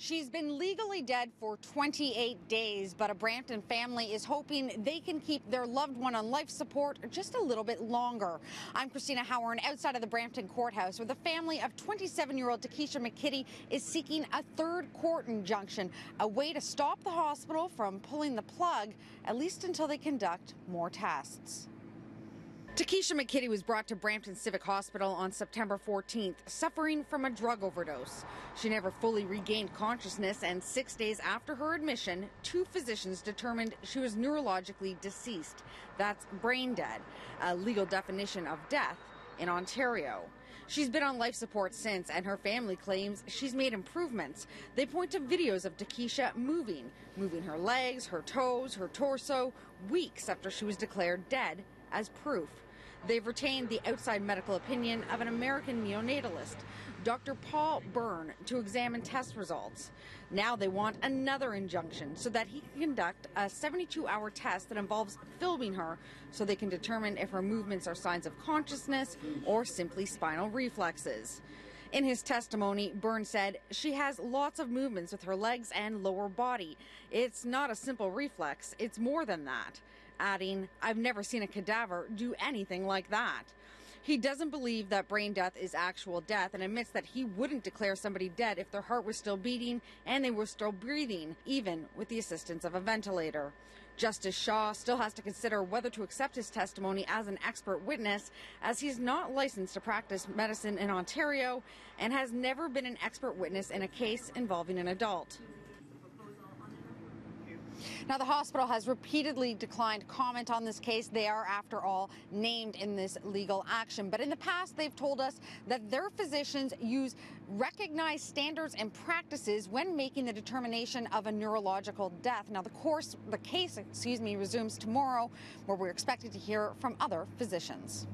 She's been legally dead for 28 days, but a Brampton family is hoping they can keep their loved one on life support just a little bit longer. I'm Christina Howard outside of the Brampton courthouse, where the family of 27-year-old Takesha McKitty is seeking a third court injunction, a way to stop the hospital from pulling the plug, at least until they conduct more tests. Takesha McKitty was brought to Brampton Civic Hospital on September 14th, suffering from a drug overdose. She never fully regained consciousness, and 6 days after her admission, two physicians determined she was neurologically deceased. That's brain dead, a legal definition of death in Ontario. She's been on life support since, and her family claims she's made improvements. They point to videos of Takesha moving her legs, her toes, her torso, weeks after she was declared dead, as proof. They've retained the outside medical opinion of an American neonatalist, Dr. Byrne, to examine test results. Now they want another injunction so that he can conduct a 72-hour test that involves filming her so they can determine if her movements are signs of consciousness or simply spinal reflexes. In his testimony, Byrne said she has lots of movements with her legs and lower body. It's not a simple reflex, it's more than that. Adding, "I've never seen a cadaver do anything like that." He doesn't believe that brain death is actual death and admits that he wouldn't declare somebody dead if their heart was still beating and they were still breathing, even with the assistance of a ventilator. Justice Shaw still has to consider whether to accept his testimony as an expert witness, as he's not licensed to practice medicine in Ontario and has never been an expert witness in a case involving an adult. Now, the hospital has repeatedly declined comment on this case. They are, after all, named in this legal action. But in the past, they've told us that their physicians use recognized standards and practices when making the determination of a neurological death. Now, the case resumes tomorrow, where we're expected to hear from other physicians.